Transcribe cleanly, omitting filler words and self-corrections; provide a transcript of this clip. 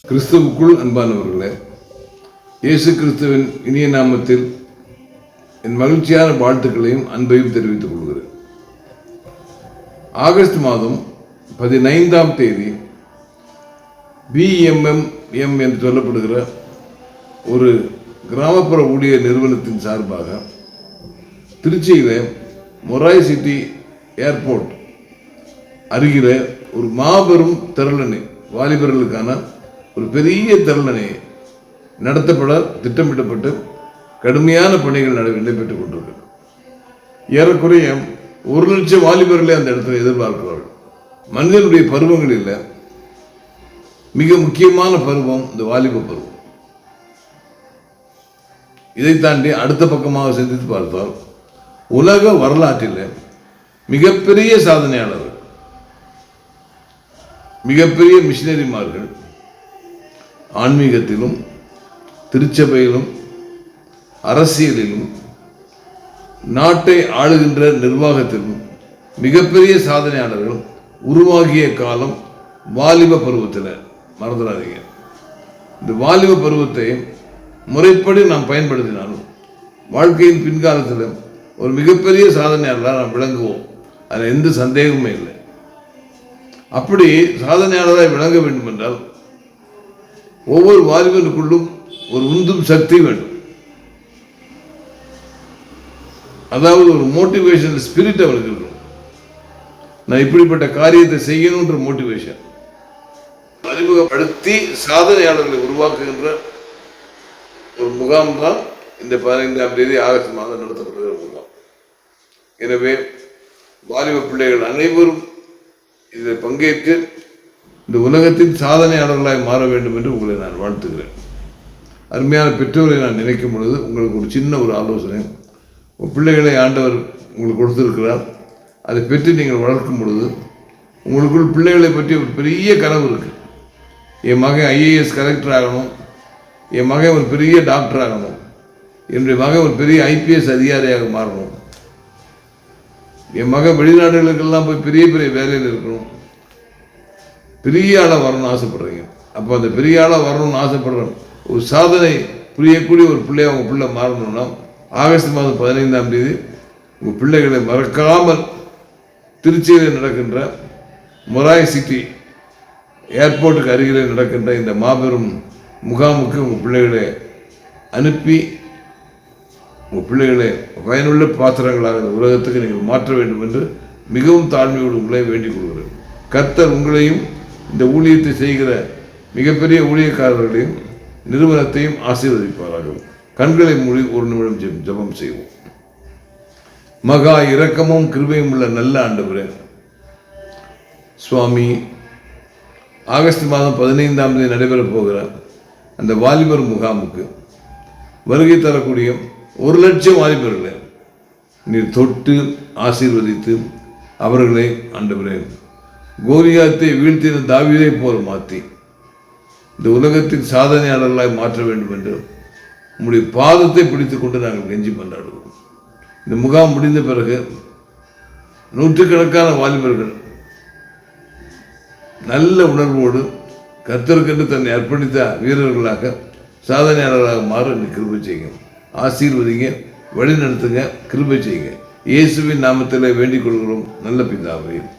கிறிஸ்துவுக்குள் அன்பானவர்களே, இயேசு கிறிஸ்துவின் இனிய நாமத்தில் என் மகிழ்ச்சியான வாழ்த்துக்களையும் அன்பையும் தெரிவித்துக் கொள்கிறேன். ஆகஸ்ட் மாதம் 15ஆம் தேதி BMM என்று சொல்லப்படுகிற ஒரு கிராமப்புற ஊழியர் நிறுவனத்தின் சார்பாக திருச்சியில் மொராய் சிட்டி ஏர்போர்ட் அருகில் ஒரு மாபெரும் திரளணி, வாலிபர்களுக்கான ஒரு பெரிய திரளணி நடத்தப்பட திட்டமிடப்பட்டு கடுமையான பணிகள் நடைபெற்றுக் கொண்டிருக்கிறது. ஏறக்குறைய 1 லட்சம் வாலிபர்களை அந்த இடத்துல எதிர்பார்க்கிறார்கள். மனிதனுடைய பருவங்களில் மிக முக்கியமான பருவம் இந்த வாலிப பருவம். இதை தாண்டி அடுத்த பக்கமாக சிந்தித்து பார்த்தால் உலக வரலாற்றில் மிகப்பெரிய சாதனையாளர்கள், மிகப்பெரிய மிஷினரிமார்கள், ஆன்மீகத்திலும் திருச்சபையிலும் அரசியலிலும் நாட்டை ஆளுகின்ற நிர்வாகத்திலும் மிகப்பெரிய சாதனையாளர்கள் உருவாகிய காலம் வாலிப பருவத்தில். மறந்துடாதீங்க, இந்த வாலிப பருவத்தை முறைப்படி நாம் பயன்படுத்தினாலும் வாழ்க்கையின் பின்காலத்தில் ஒரு மிகப்பெரிய சாதனையாளராக நாம் விளங்குவோம். அதில் எந்த சந்தேகமே இல்லை. அப்படி சாதனையாளராக விளங்க வேண்டும் என்றால் ஒவ்வொரு வாலிபனுக்குள்ளும் ஒரு உந்தும் சக்தி வேண்டும். அதாவது ஒரு மோட்டிவேஷனல் ஸ்பிரிட் அவருக்கு இருக்கும். நான் இப்படிப்பட்ட காரியத்தை செய்யணுன்ற மோட்டிவேஷன் அறிமுகப்படுத்தி சாதனையாளர்களை உருவாக்குகின்ற ஒரு முகாம் தான் இந்த 15ஆம் தேதி ஆகஸ்ட் மாதம் நடத்தப்படுகிற முகாம். எனவே வாலிப பிள்ளைகள் அனைவரும் இதில் பங்கேற்று இந்த உலகத்தின் சாதனையாளர்களாய் மாற வேண்டும் என்று உங்களை நான் வாழ்த்துகிறேன். அருமையான பெற்றோரை நான் நினைக்கும் பொழுது உங்களுக்கு ஒரு சின்ன ஒரு ஆலோசனை. பிள்ளைகளை ஆண்டவர் உங்களுக்கு கொடுத்திருக்கிறார். அதை பெற்று நீங்கள் வளர்க்கும் பொழுது உங்களுக்குள் பிள்ளைகளை பற்றி ஒரு பெரிய கனவு இருக்குது. என் மகன் IAS கலெக்டர் ஆகணும், என் மகன் ஒரு பெரிய டாக்டர் ஆகணும், என்னுடைய மகன் ஒரு பெரிய IPS அதிகாரியாக மாறணும், என் மகன் வெளிநாடுகளுக்கெல்லாம் போய் பெரிய பெரிய வேலையில் இருக்கணும், பெரிய ஆளாக வரணும்னு ஆசைப்படுறீங்க. அப்போ அந்த பெரிய ஆளாக வரணும்னு ஆசைப்படுற ஒரு சாதனை புரியக்கூடிய ஒரு பிள்ளைய உங்கள் பிள்ளை மாறணும்னா ஆகஸ்ட் மாதம் 15ஆம் தேதி உங்கள் பிள்ளைகளை மறக்காமல் திருச்சியில் நடக்கின்ற மொராய் சிட்டி ஏர்போர்ட்டுக்கு அருகிலே நடக்கின்ற இந்த மாபெரும் முகாமுக்கு உங்கள் பிள்ளைகளை அனுப்பி உங்கள் பிள்ளைகளை பயனுள்ள பாத்திரங்களாக இந்த உலகத்துக்கு நீங்கள் மாற்ற வேண்டும் என்று மிகவும் தாழ்மையோடு உங்களை வேண்டிக் கொள்கிறேன். கர்த்தர் உங்களையும் இந்த ஊழியத்தை செய்கிற மிகப்பெரிய ஊழியக்காரர்களையும் நிறுவனத்தையும் ஆசீர்வதிப்பார்கள். கண்களை மூடி ஒரு நிமிடம் ஜெபம் செய்வோம். மகா இரக்கமும் கிருபையும் உள்ள நல்ல ஆண்டவரே, சுவாமி, ஆகஸ்ட் மாதம் 15ஆம் தேதி நடைபெறப் போகிற அந்த வாலிபர் முகாமுக்கு வருகை தரக்கூடிய 1 லட்சம் வாலிபர்களை நீர் தொட்டு ஆசீர்வதித்து அவர்களை ஆண்டவரே கோலியாத்தை வீழ்த்தின தாவீதை போல மாற்றி இந்த உலகத்தின் சாதனையாளர்களாய் மாற்ற வேண்டும் என்று உம்முடைய பாதத்தை பிடித்துக் கொண்டு நாங்கள் கெஞ்சி கொண்டாடுவோம். இந்த முகாம் முடிந்த பிறகு நூற்றுக்கணக்கான வாலிபர்கள் நல்ல உணர்வோடு கர்த்தருக்கென்று தன்னை அர்ப்பணித்த வீரர்களாக சாதனையாளர்களாக மாற கிருபை செய்யுங்க, ஆசீர்வதிங்க, வழி நடத்துங்க, கிருபை செய்யுங்க. இயேசுவின் நாமத்தில் வேண்டிக் கொள்கிறோம் நல்ல பிதாவே.